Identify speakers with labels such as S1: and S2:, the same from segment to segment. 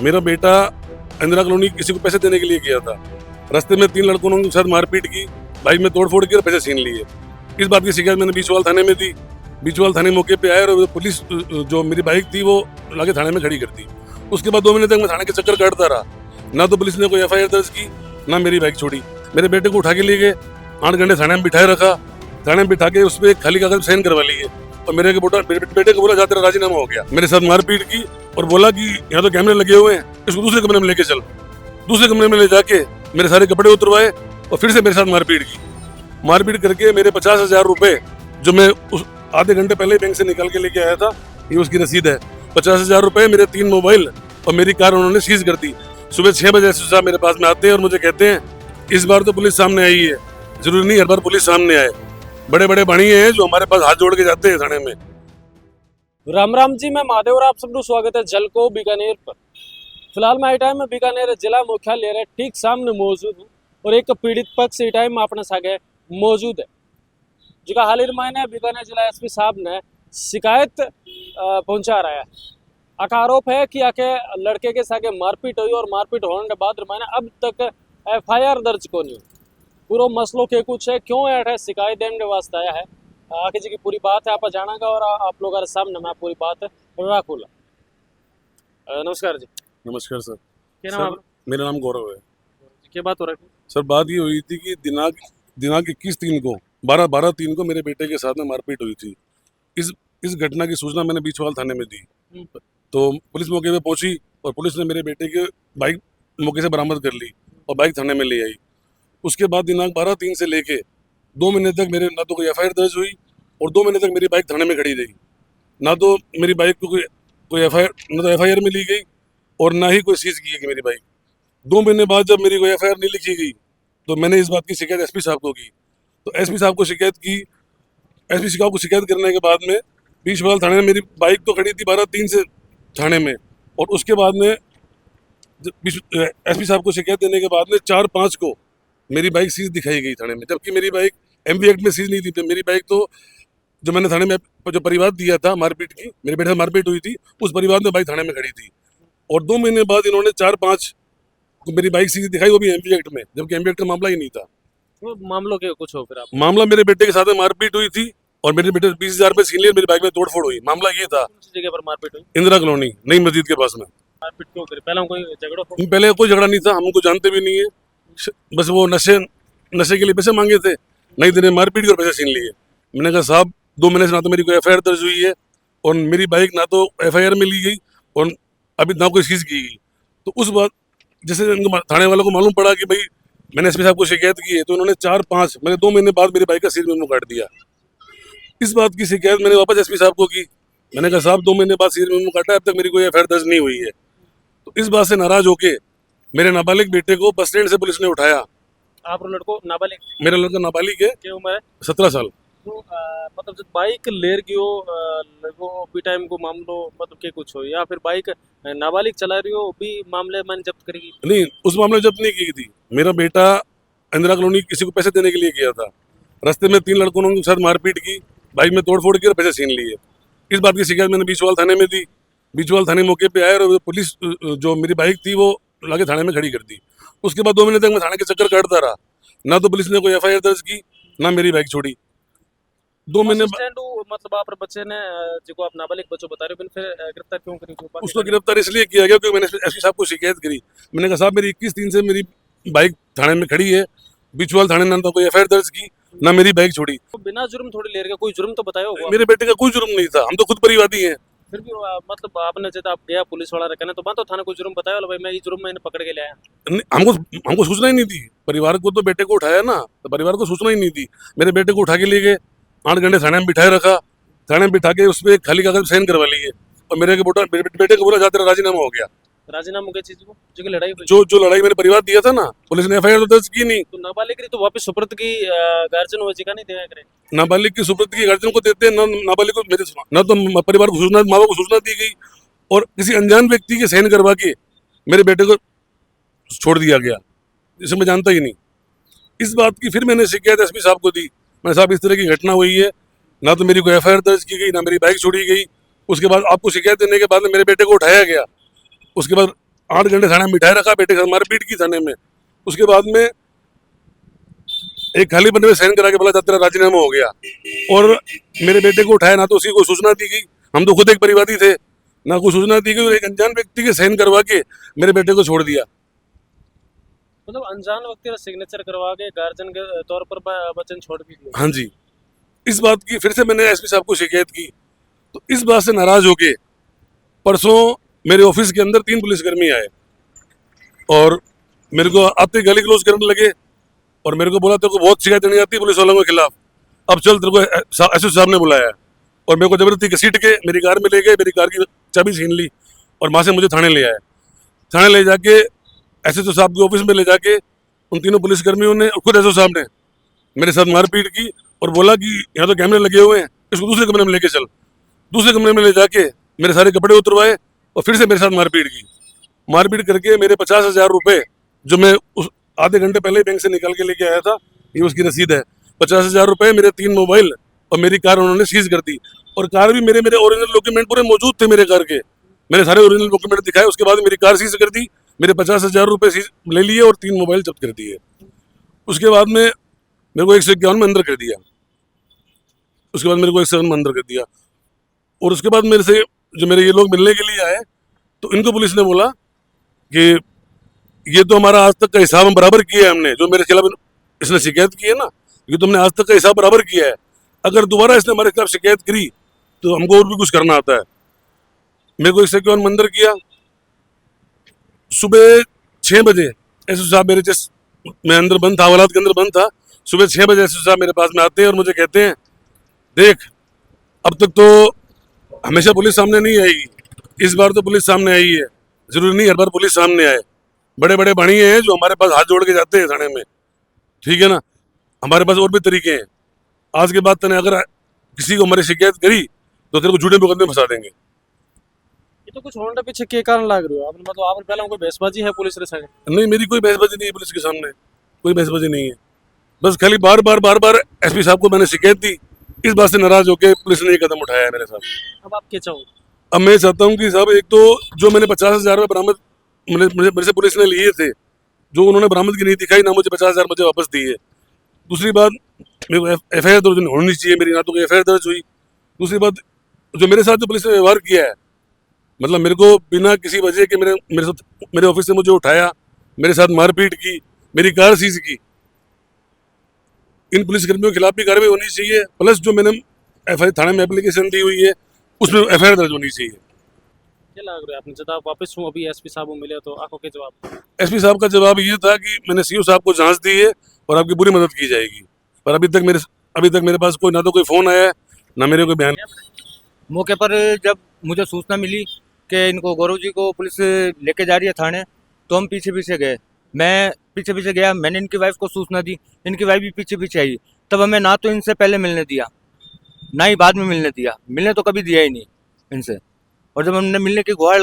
S1: मेरा बेटा इंदिरा कॉलोनी किसी को पैसे देने के लिए गया था। रास्ते में 3 लड़कों ने उनके साथ मारपीट की, बाइक में तोड़फोड़ की और पैसे छीन लिए। इस बात की शिकायत मैंने बीचवाल थाने में दी। बीचवाल थाने मौके पे आए और पुलिस जो मेरी बाइक थी वो लाके थाने में खड़ी कर दी। उसके बाद 2 महीने तक मैं थाने के चक्कर काटता रहा। ना तो पुलिस ने कोई FIR दर्ज की, ना मेरी बाइक छोड़ी। मेरे बेटे को उठा के ले गए, 8 घंटे थाने में बिठाए रखा। थाने में बिठा के उस पर खाली कागज साइन करवा लिए और मेरे बेटे को बोला जा तेरा राजीनामा हो गया। मेरे साथ मारपीट की और बोला कि यहाँ तो कैमरे लगे हुए हैं, इसको दूसरे कमरे में लेके चल। दूसरे कमरे में ले जाके मेरे सारे कपड़े उतरवाए और फिर से मेरे साथ मारपीट की। मारपीट करके मेरे 50,000 रुपए जो मैं उस आधे घंटे पहले बैंक से निकाल के लेके आया था, ये उसकी रसीद है। 50,000 रुपए, मेरे 3 मोबाइल और मेरी कार उन्होंने सीज कर दी। सुबह 6 बजे एसपी साहब मेरे पास में आते हैं और मुझे कहते हैं इस बार तो पुलिस सामने आई है। जरूरी नहीं हर बार पुलिस सामने आए, बड़े बड़े बाणिये हैं जो हमारे पास हाथ जोड़ के जाते हैं थाने में।
S2: राम राम जी, मैं महादेव और आप सबको स्वागत है जलको बीकानेर पर। फिलहाल मैं टाइम में बीकानेर जिला मुख्यालय रे ठीक सामने मौजूद हूँ और एक पीड़ित पक्ष इस टाइम में अपने सागे मौजूद है, जिसका हाल ही में बीकानेर जिला SP साहब ने शिकायत पहुंचा रहा है। आरोप है कि आके लड़के के सागे मारपीट हुई और मारपीट होने के बाद मैंने अब तक FIR दर्ज को नहीं। पूरा मसलों के कुछ है, क्यों है शिकायत देने के वास्ते आया है। आगे जी की पूरी बात है आप जानागा और आप लोगों के सामने मैं पूरी बात रखूंगा। नमस्कार जी।
S1: नमस्कार सर।
S2: क्या नाम आपका?
S1: मेरा नाम गौरव है।
S2: क्या बात हो रही है
S1: सर? बात ये हुई थी कि दिनांक 21/3 को 12/3 को मेरे बेटे के साथ में मारपीट हुई थी। इस घटना की सूचना मैंने बीचवाल थाने में दी, तो पुलिस मौके पे पहुंची और पुलिस ने मेरे बेटे की बाइक मौके से बरामद कर ली और बाइक थाने में ले आई। उसके बाद दिनांक 12/3 से लेके 2 महीने तक मेरे ना तो कोई FIR दर्ज हुई और 2 महीने तक मेरी बाइक थाने में खड़ी रही। ना तो मेरी बाइक को कोई FIR में ली गई और ना ही कोई सीज की गई मेरी बाइक। 2 महीने बाद जब मेरी कोई FIR नहीं लिखी गई तो मैंने इस बात की शिकायत SP साहब को की। तो SP साहब को शिकायत की। SP साहब को शिकायत करने के बाद में बीचवाल थाने में मेरी बाइक तो खड़ी थी 12/3 से थाने में, और उसके बाद में SP साहब को शिकायत देने के बाद में 4/5 को मेरी बाइक सीज दिखाई गई थाने में, जबकि मेरी बाइक MV एक्ट में सीज नहीं थी। मेरी बाइक तो जो मैंने थाने में जो परिवार दिया था मारपीट की, मेरे बेटे से मारपीट हुई थी, उस परिवार में बाइक थाने में खड़ी थी। और 2 महीने बाद इन्होंने 4/5 को मेरी बाइक सीज दिखाई, वो भी MV एक्ट में, जबकि MV एक्ट का मामला ही नहीं था।
S2: वो मामलों के कुछ हो फिर आप?
S1: मामला मेरे बेटे के साथ में मारपीट हुई थी और मेरे बेटे 20,000 रुपये छीन लिए, मेरी बाइक में तोड़फोड़ हुई। मामला ये था।
S2: कौन सी जगह पर मारपीट हुई?
S1: इंदिरा कॉलोनी नई मस्जिद के पास में।
S2: मारपीट क्यों करी? पहले कोई झगड़ा हो?
S1: पहले कोई झगड़ा नहीं था, हमको जानते भी नहीं है। बस वो नशे के लिए पैसे मांगे थे, नहीं देने मारपीट कर पैसे छीन लिए। मैंने कहा साहब 2 महीने से ना तो मेरी कोई FIR दर्ज हुई है और मेरी बाइक ना तो FIR में ली गई और अभी ना कोई सीज की गई। तो उस बात जैसे थाने वालों को मालूम पड़ा कि भाई मैंने SP साहब को शिकायत की है, तो उन्होंने 4/5 मैंने 2 महीने बाद मेरी बाइक का सीज मेमो काट दिया। इस बात की शिकायत मैंने वापस SP साहब को की। मैंने कहा साहब 2 महीने बाद सीज मेमो काटा है, अब तक मेरी कोई FIR दर्ज नहीं हुई है। तो इस बात से नाराज होके मेरे नाबालिग बेटे को बस स्टैंड से पुलिस ने उठाया।
S2: आप लड़को नाबालिग?
S1: मेरा लड़का नाबालिग है।
S2: क्या उम्र है?
S1: 17 साल।
S2: तो मतलब जब बाइक लेर गयो लगो भी टाइम को मामलो मतलब के कुछ हो, या फिर बाइक नाबालिग चला रही हो भी मामले मैंने जब्त करेगी?
S1: नहीं, उस मामले जब्त नहीं की थी। मेरा बेटा इंदिरा कॉलोनी किसी को पैसे देने के लिए गया था। रास्ते में 3 लड़कों ने उनके साथ मारपीट की, बाइक में तोड़फोड़ की और पैसे छीन लिए। इस बात की शिकायत मैंने बीचवाल थाने में दी। बीचवाल थाने मौके पे आए और पुलिस जो मेरी बाइक थी वो लाके थाने में खड़ी कर दी। उसके बाद 2 महीने तक मैं थाने के चक्कर काटता रहा। ना तो पुलिस ने कोई FIR दर्ज की, ना मेरी बाइक छोड़ी। 2 महीने
S2: मतलब आप बच्चे ने जो आप नाबालिग बच्चों बता रहे हो फिर गिरफ्तार क्यों करी?
S1: उसको गिरफ्तार इसलिए किया गया क्योंकि मैंने SP साहब को शिकायत करी। मैंने कहा साहब मेरी 21/3 से मेरी बाइक थाने में खड़ी है, बीचवाल थाने ने ना तो कोई FIR दर्ज की, ना मेरी बाइक छोड़ी।
S2: तो बिना जुर्म थोड़ी ले रहे, कोई जुर्म तो बताया होगा।
S1: मेरे बेटे का कोई जुर्म नहीं था, हम तो खुद परिवादी हैं।
S2: फिर भी मतलब आपने जब आप गया पुलिस वाला रखने तो बात तो थाने कोई जुर्म बताया भाई मैं ये जुर्म मैंने पकड़ के ले आया?
S1: हमको सूचना ही नहीं थी। परिवार को तो बेटे को उठाया ना, तो परिवार को सूचना ही नहीं थी। मेरे बेटे को उठा के ले गए, 8 घंटे थाने में बिठाए रखा। थाने में बिठा के उस पर खाली कागज साइन करवा लिए और मेरे बेटे को बोला जा तेरा राजीनामा हो गया।
S2: राजीनामा के चीज को जो लड़ाई हुई?
S1: जो लड़ाई मैंने परिवार दिया था ना, पुलिस ने FIR दर्ज की नहीं।
S2: तो नाबालिग तो वापस सुपुर्द की गार्जियन हो जी का नहीं देना करे?
S1: नाबालिग की सुपुर्द की गार्जियन को देते हैं ना, नाबालिग को मेरे ना तो परिवार को सूचना, माँ बाप को सूचना दी गई और किसी अनजान व्यक्ति के साइन करवा के मेरे बेटे को छोड़ दिया गया, जिसे मैं जानता ही नहीं। इस बात की फिर मैंने शिकायत SP साहब को दी। मैंने साहब इस तरह की घटना हुई है, ना तो मेरी कोई FIR दर्ज की गई, ना मेरी बाइक छोड़ी गई। उसके बाद आपको शिकायत देने के बाद मेरे बेटे को उठाया गया। उसके बाद 8 घंटे थाने में बिठाए रखा, बेटे के साथ मारपीट की थाने में। उसके बाद में एक खाली बंदे में साइन करा के बोला तेरा राजीनामा हो गया, और मेरे बेटे को उठाया, ना तो उसकी कोई सूचना दी गई, हम तो खुद एक परिवादी थे, ना कोई सूचना दी गई, और एक अनजान व्यक्ति के साइन करवा के मेरे बेटे को छोड़ दिया।
S2: मतलब अनजान व्यक्ति का सिग्नेचर करवा के गार्जियन के तौर पर बच्चन छोड़ भी दिया।
S1: हाँ जी, इस बात की फिर से मैंने एसपी साहब को शिकायत की, तो इस बात से नाराज होके परसों मेरे ऑफिस के अंदर 3 पुलिसकर्मी आए और मेरे को आते गाली गलौज करने लगे, और मेरे को बोला तेरे को बहुत शिकायत नहीं आती पुलिस वालों के खिलाफ, अब चल तेरे को एसपी साहब ने बुलाया। और मेरे को जबरदस्ती घसीट के मेरी कार में ले गए, मेरी कार की चाबी छीन ली और वहाँ से मुझे थाने ले आए। थाने ले जाके एसएचओ साहब के ऑफिस में ले जाके उन तीनों पुलिसकर्मियों ने और खुद एसओ साहब ने मेरे साथ मारपीट की और बोला कि यहाँ तो कैमरे लगे हुए हैं, इसको दूसरे कमरे में लेके चल। दूसरे कमरे में ले जाके मेरे सारे कपड़े उतरवाए और फिर से मेरे साथ मारपीट की। मारपीट करके मेरे 50,000 रुपये जो मैं उस आधे घंटे पहले बैंक से निकाल के लेके आया था, ये उसकी रसीद है, 50,000 रुपये, मेरे 3 मोबाइल और मेरी कार उन्होंने सीज कर दी। और कार भी मेरे ओरिजिनल डॉक्यूमेंट पूरे मौजूद थे मेरे कार के, मैंने सारे ओरिजिनल डॉक्यूमेंट दिखाए। उसके बाद मेरी कार सीज कर दी, मेरे 50,000 रुपये ले लिए और 3 मोबाइल जब्त कर दिए। उसके बाद में मेरे को 151 में अंदर कर दिया, उसके बाद मेरे को 151 में अंदर कर दिया। और उसके बाद मेरे से जो मेरे ये लोग मिलने के लिए आए, तो इनको पुलिस ने बोला कि ये तो हमारा आज तक का हिसाब हम बराबर किया है, हमने जो मेरे खिलाफ इसने शिकायत की है ना, ये तो हमने आज तक का हिसाब बराबर किया है, अगर दोबारा इसने हमारे खिलाफ शिकायत करी तो हमको और भी कुछ करना आता है। मेरे को 151 में अंदर किया। सुबह 6 बजे एसओ साहब मेरे मैं अंदर बंद था, हवालात के अंदर बंद था। सुबह 6 बजे एसओ साहब मेरे पास में आते हैं और मुझे कहते हैं देख अब तक तो हमेशा पुलिस सामने नहीं आएगी, इस बार तो पुलिस सामने आई है, जरूरी नहीं हर बार पुलिस सामने आए, बड़े बड़े बढ़िए हैं जो हमारे पास हाथ जोड़ के जाते हैं थाने में, ठीक है ना, हमारे पास और भी तरीके हैं। आज के बाद तूने अगर किसी को हमारी शिकायत करी तो तेरे को झूठे मुकदमे में फंसा देंगे।
S2: ये तो कुछ होने पीछे के कारण लग रही हो आपने, मतलब आपने पहले कोई बहसबाजी है पुलिस रे संगे?
S1: नहीं, मेरी कोई बहसबाजी नहीं है पुलिस के सामने, कोई बहसबाजी नहीं है, बस खाली बार बार एसपी साहब को मैंने शिकायत दी, इस बात से नाराज होकर पुलिस ने ये कदम उठाया है मेरे साथ।
S2: अब आप क्या चाहो?
S1: अब मैं चाहता हूँ कि साहब एक तो जो मैंने 50,000 रुपये बरामद मेरे से पुलिस ने लिए थे, जो उन्होंने बरामदगी नहीं दिखाई, ना मुझे 50,000 मुझे वापस दिए। दूसरी बात मेरे को एफआईआर दर्ज होनी चाहिए मेरी, ना तो कोई एफआईआर दर्ज हुई। दूसरी बात जो मेरे साथ जो पुलिस ने व्यवहार किया है, मतलब मेरे को बिना किसी वजह के मेरे ऑफिस से मुझे उठाया, मेरे साथ मारपीट की, मेरी कार सीज की, इन पुलिसकर्मियों के खिलाफ भी कार्रवाई होनी चाहिए। प्लस जो मैंने एफआईआर थाने में एप्लीकेशन दी हुई है उसमें एफआईआर दर्ज होनी चाहिए।
S2: क्या लग रहा है आपने जब आप वापस हूँ अभी एसपी साहब को मिले तो आपको क्या जवाब?
S1: एसपी साहब का जवाब ये था कि मैंने सीओ साहब को जांच दी है और आपकी पूरी मदद की जाएगी, पर अभी तक मेरे पास कोई ना तो कोई फोन आया है ना मेरे कोई बयान।
S3: मौके पर जब मुझे सूचना मिली कि इनको गौरव जी को पुलिस लेके जा रही है थाने, तो हम पीछे पीछे गए। मैं पीछे पीछे गया, मैंने इनकी वाइफ को सूचना दी, इनकी वाइफ भी पीछे पीछे आई। तब हमें ना तो इनसे पहले मिलने दिया, ना ही बाद में मिलने दिया, मिलने तो कभी दिया ही नहीं इनसे। और जब हमने मिलने की गुहार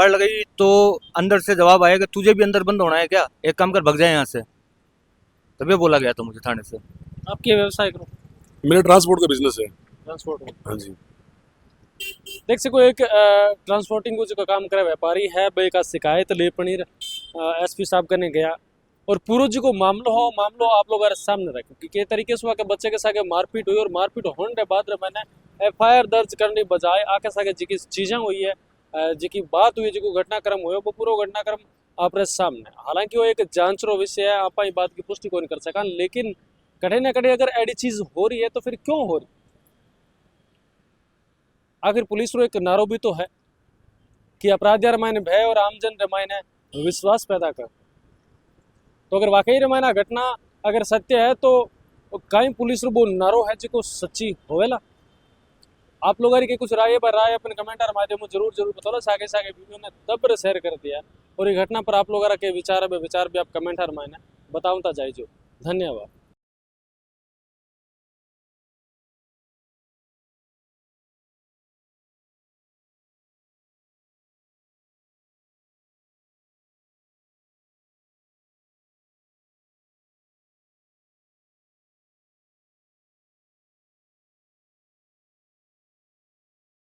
S3: लगाई तो अंदर से जवाब आया कि तुझे भी अंदर बंद होना है क्या, एक काम कर भग जाए यहाँ से। तभी बोला गया था मुझे थाने से।
S2: आप क्या व्यवसाय करो?
S1: मेरा ट्रांसपोर्ट का बिजनेस है।
S2: ट्रांसपोर्ट में?
S1: हाँ जी।
S2: देख सको एक ट्रांसपोर्टिंग को जो काम करे व्यापारी है बे का शिकायत ले पनीर एसपी साहब करने गया और पूर्व जी को मामलो आप लोग सामने रखे कि के तरीके से के बच्चे के साथ मारपीट हुई और मारपीट होने के बाद मैंने एफआईआर दर्ज करने बजाय आके सागे जी की चीजें हुई है जी की बात हुई जी घटनाक्रम हुए वो पूरा घटनाक्रम आपरे सामने। हालांकि वो एक जांच रो विषय है, आप बात की पुष्टि को नहीं कर सका, लेकिन कहीं ना कहीं अगर ऐसी चीज हो रही है तो फिर क्यों हो रही? आखिर पुलिस रो एक नारो भी तो है कि अपराधी रमायने भय और आमजन रमायने विश्वास पैदा कर। तो अगर वाकई रमायना घटना अगर सत्य है तो कहीं पुलिस रो वो नारो है जो सच्ची होवेला। आप लोग के कुछ राय अपने कमेंटर माध्यम में जरूर बताओ। सागे वीडियो ने तब शेयर कर दिया और ये घटना पर आप लोग के विचार भी आप कमेंटर मायने बताऊँ जाइए। धन्यवाद।